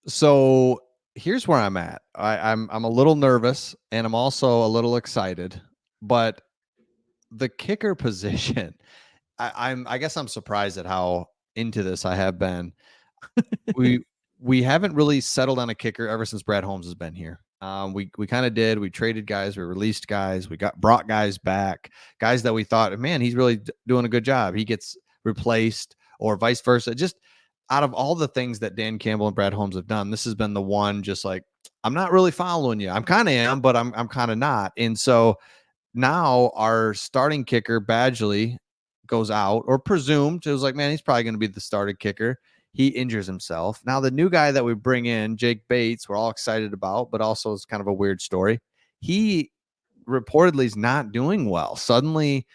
So here's where I'm at. I'm a little nervous and I'm also a little excited, but the kicker position, I guess I'm surprised at how into this I have been. We we haven't really settled on a kicker ever since Brad Holmes has been here. We kind of did. We traded guys, we released guys, we brought guys back, guys that we thought, man, he's really doing a good job. He gets replaced, or vice versa. Just out of all the things that Dan Campbell and Brad Holmes have done, this has been the one. Just like, I'm not really following you. I'm kind of am, but I'm kind of not. And so now our starting kicker Badgley goes out, or presumed. It was like, man, he's probably going to be the starting kicker. He injures himself. Now the new guy that we bring in, Jake Bates, we're all excited about, but also it's kind of a weird story. He reportedly is not doing well. Suddenly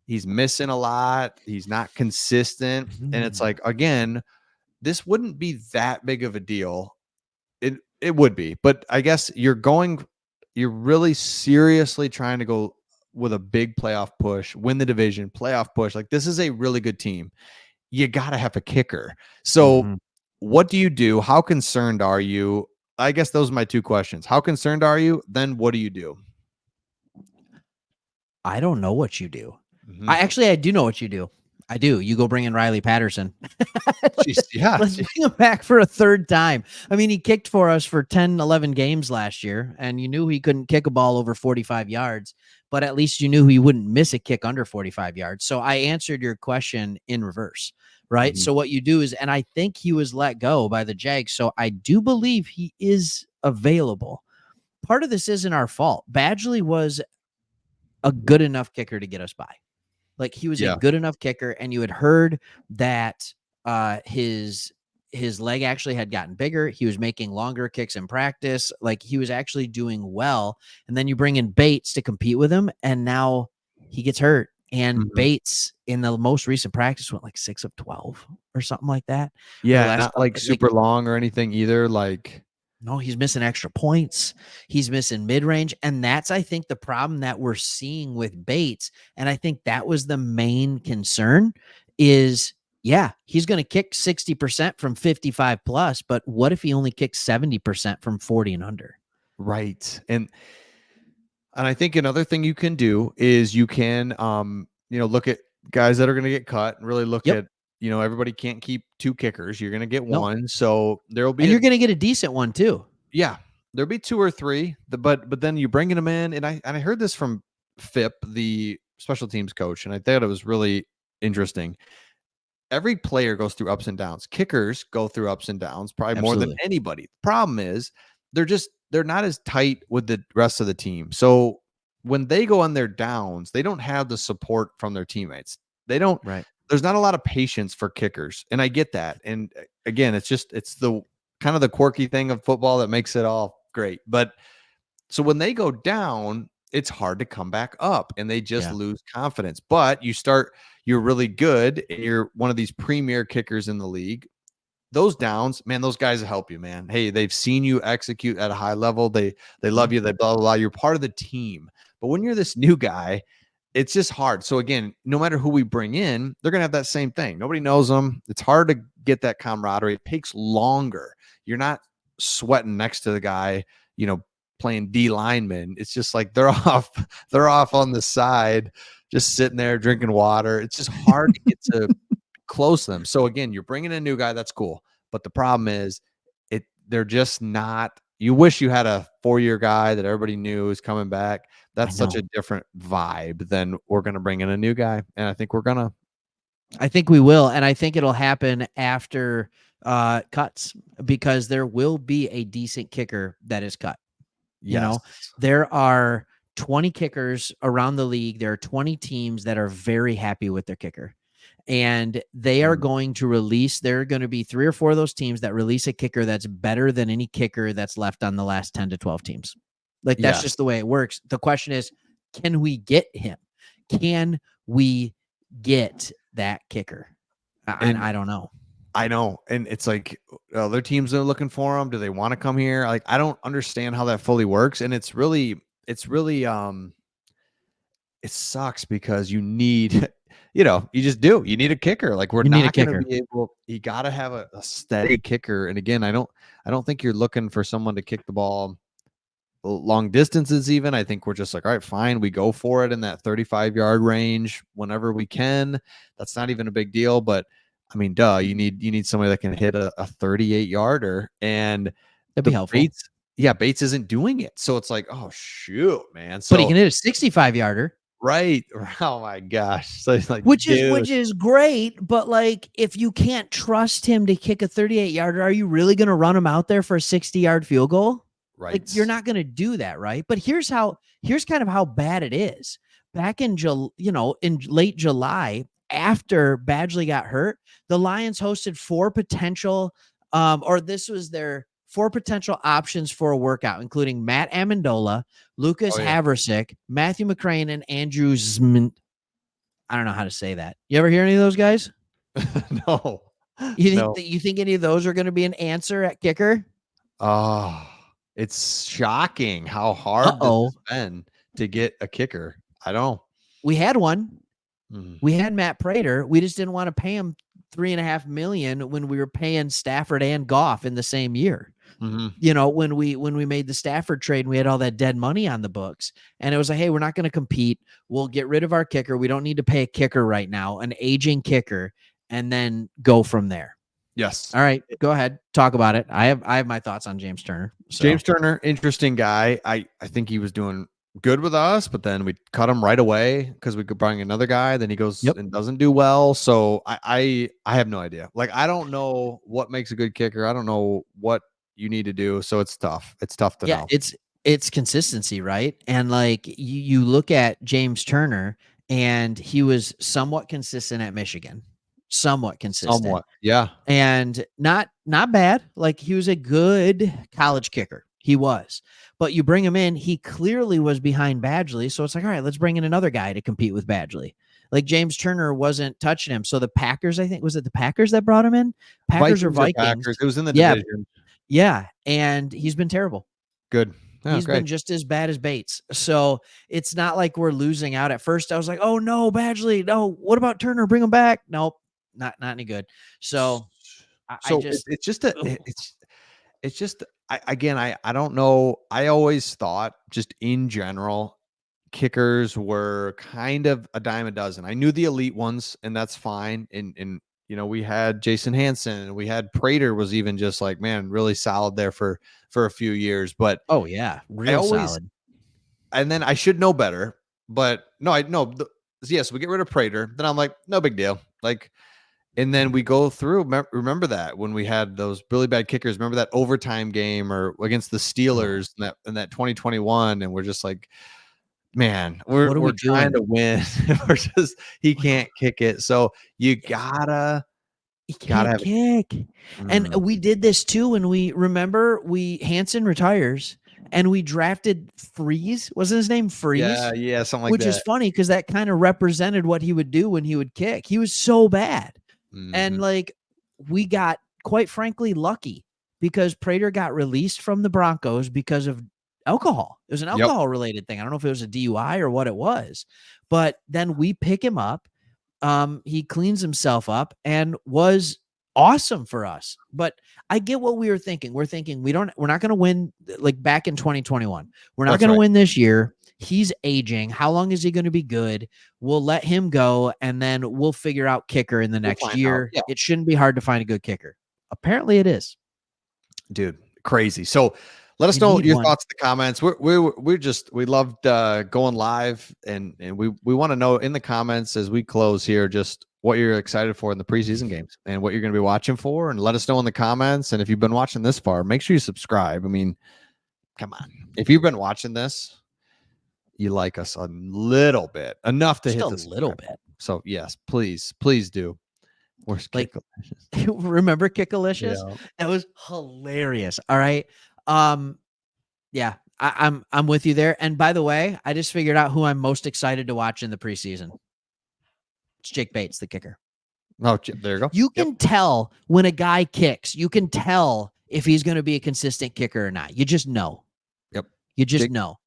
he's missing a lot. He's not consistent. And it's like, again, this wouldn't be that big of a deal. It would be, but I guess you're really seriously trying to go with a big playoff push, win the division, playoff push. Like, this is a really good team. You got to have a kicker. So what do you do? How concerned are you? I guess those are my two questions. How concerned are you? Then what do you do? I don't know what you do. I do know what you do. I do. You go bring in Riley Patterson. Jeez, yeah. Let's bring him back for a third time. I mean, he kicked for us for 10, 11 games last year, and you knew he couldn't kick a ball over 45 yards, but at least you knew he wouldn't miss a kick under 45 yards. So I answered your question in reverse, right? So what you do is, and I think he was let go by the Jags, so I do believe he is available. Part of this isn't our fault. Badgley was a good enough kicker to get us by. Like, he was a good enough kicker, and you had heard that his leg actually had gotten bigger. He was making longer kicks in practice. Like, he was actually doing well. And then you bring in Bates to compete with him, and now he gets hurt. And Bates in the most recent practice went like 6 of 12 or something like that. Yeah, not like super long or anything either. Like, no, he's missing extra points. He's missing mid-range. And that's, I think, the problem that we're seeing with Bates. And I think that was the main concern is, yeah, he's going to kick 60% from 55 plus, but what if he only kicks 70% from 40 and under? Right. And I think another thing you can do is you can, look at guys that are going to get cut and really look at, everybody can't keep two kickers. You're going to get one. So there'll be, and you're going to get a decent one too. Yeah. There'll be 2 or 3, but then you bringing them in. And I heard this from Phipp, the special teams coach, and I thought it was really interesting. Every player goes through ups and downs. Kickers go through ups and downs, probably more than anybody. The problem is they're not as tight with the rest of the team. So when they go on their downs, they don't have the support from their teammates. They don't. Right. There's not a lot of patience for kickers, and I get that. And again, it's the kind of the quirky thing of football that makes it all great. But so when they go down, it's hard to come back up, and they just lose confidence. But you're really good, and you're one of these premier kickers in the league. Those downs, man, those guys will help you, man. Hey, they've seen you execute at a high level. They love you. They blah, blah, blah. You're part of the team. But when you're this new guy, it's just hard. So again, no matter who we bring in, they're going to have that same thing. Nobody knows them. It's hard to get that camaraderie. It takes longer. You're not sweating next to the guy, playing D lineman. It's just like they're off on the side, just sitting there drinking water. It's just hard to get to close them. So again, you're bringing a new guy. That's cool. But the problem is they're just not. You wish you had a 4-year guy that everybody knew is coming back. That's such a different vibe than we're going to bring in a new guy. And I think we will. And I think it'll happen after cuts, because there will be a decent kicker that is cut. There are 20 kickers around the league. There are 20 teams that are very happy with their kicker. And they are going to release, there are going to be 3 or 4 of those teams that release a kicker that's better than any kicker that's left on the last 10 to 12 teams. Like, that's just the way it works. The question is, can we get him? Can we get that kicker? And I don't know. I know. And it's like, other teams are looking for him. Do they want to come here? Like, I don't understand how that fully works. And it sucks because you need you just do. You need a kicker. Like we're You need a not going to kicker. be able. You got to have a steady kicker. And again, I don't think you're looking for someone to kick the ball long distances. Even I think we're just like, all right, fine, we go for it in that 35-yard range whenever we can. That's not even a big deal. But I mean, duh, you need somebody that can hit a 38 yarder, and That'd be the helpful. Bates. Yeah, Bates isn't doing it. So it's like, oh shoot, man. But he So can hit a 65-yarder. right. Oh my gosh. So it's like, Which dude, is great, but like if you can't trust him to kick a 38-yarder, are you really going to run him out there for a 60-yard field goal? Like right. you're not going to do that, right? But here's kind of how bad it is. Back in in late July, after Badgley got hurt, the Lions hosted this was their four potential options for a workout, including Matt Amendola, Lucas Oh yeah. Haversick, Matthew McCrane, and Andrew Zment. I don't know how to say that. You ever hear any of those guys? No. No. You think any of those are going to be an answer at kicker? Oh, it's shocking how Uh hard this oh. has been to get a kicker. I don't. We had one. Mm, We had Matt Prater. We just didn't want to pay him $3.5 million when we were paying Stafford and Goff in the same year. mm-hmm. When we made the Stafford trade and we had all that dead money on the books, and it was like, hey, we're not going to compete. We'll get rid of our kicker. We don't need to pay a kicker right now, an aging kicker, and then go from there. Yes. All right, go ahead, talk about it. I have my thoughts on James Turner. So. James Turner, interesting guy. I think he was doing good with us, but then we cut him right away because we could bring another guy. Then he goes and doesn't do well. So I have no idea. Like I don't know what makes a good kicker. I don't know what you need to do. So it's tough. It's tough to know. It's consistency, right? And like you look at James Turner, and he was somewhat consistent at Michigan, somewhat consistent. Somewhat, yeah. And not bad. Like he was a good college kicker. He was. But you bring him in, he clearly was behind Badgley. So it's like, all right, let's bring in another guy to compete with Badgley. Like James Turner wasn't touching him. So the Packers, I think, was it the Packers that brought him in? Packers or Vikings? Packers. It was in the division. Yeah. And he's been terrible. Good. Oh, he's been just as bad as Bates. So it's not like we're losing out. At first, I was like, oh no, Badgley. No, what about Turner? Bring him back. Nope. Not any good. So it's just I don't know. I always thought just in general, kickers were kind of a dime a dozen. I knew the elite ones, and that's fine. And we had Jason Hansen, and we had Prater was even just like, man, really solid there for a few years. But oh yeah, real solid. And then I should know better, but no, I know. Yes, we get rid of Prater. Then I'm like, no big deal. Like. And then we go through. Remember that when we had those really bad kickers. Remember that overtime game or against the Steelers in that 2021, and we're just like, man, we're trying to win. We're just he can't kick it. So you gotta have kick. And we did this too when we Hansen retires. And we drafted Freeze. Wasn't his name Freeze? Yeah, something like that. Which is funny because that kind of represented what he would do when he would kick. He was so bad. And like we got, quite frankly, lucky because Prater got released from the Broncos because of alcohol. It was an alcohol related thing. I don't know if it was a DUI or what it was, but then we pick him up. He cleans himself up and was awesome for us. But I get what we were thinking. We're thinking we're not going to win like back in 2021. We're not going to win this year. He's aging. How long is he going to be good? We'll let him go, and then we'll figure out kicker in the next year. Yeah. It shouldn't be hard to find a good kicker. Apparently it is. Dude, crazy. So let us know your thoughts in the comments. We loved going live, and we want to know in the comments as we close here just what you're excited for in the preseason games and what you're going to be watching for, and let us know in the comments. And if you've been watching this far, make sure you subscribe. I mean, come on. If you've been watching this, you like us a little bit, enough to hit this a little bit. So yes, please do. Where's like, remember Kickalicious? Yeah. That was hilarious. All right. Yeah, I'm with you there. And by the way, I just figured out who I'm most excited to watch in the preseason. It's Jake Bates, the kicker. Oh, there you go. You can tell when a guy kicks. You can tell if he's going to be a consistent kicker or not. You just know. Yep. You just know.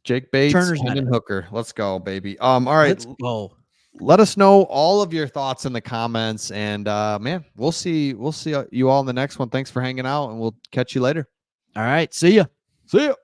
Jake Bates, Hendon Hooker. Let's go, baby. All right. Let's go. let us know all of your thoughts in the comments. And man, we'll see you all in the next one. Thanks for hanging out, and we'll catch you later. All right. See ya. See ya.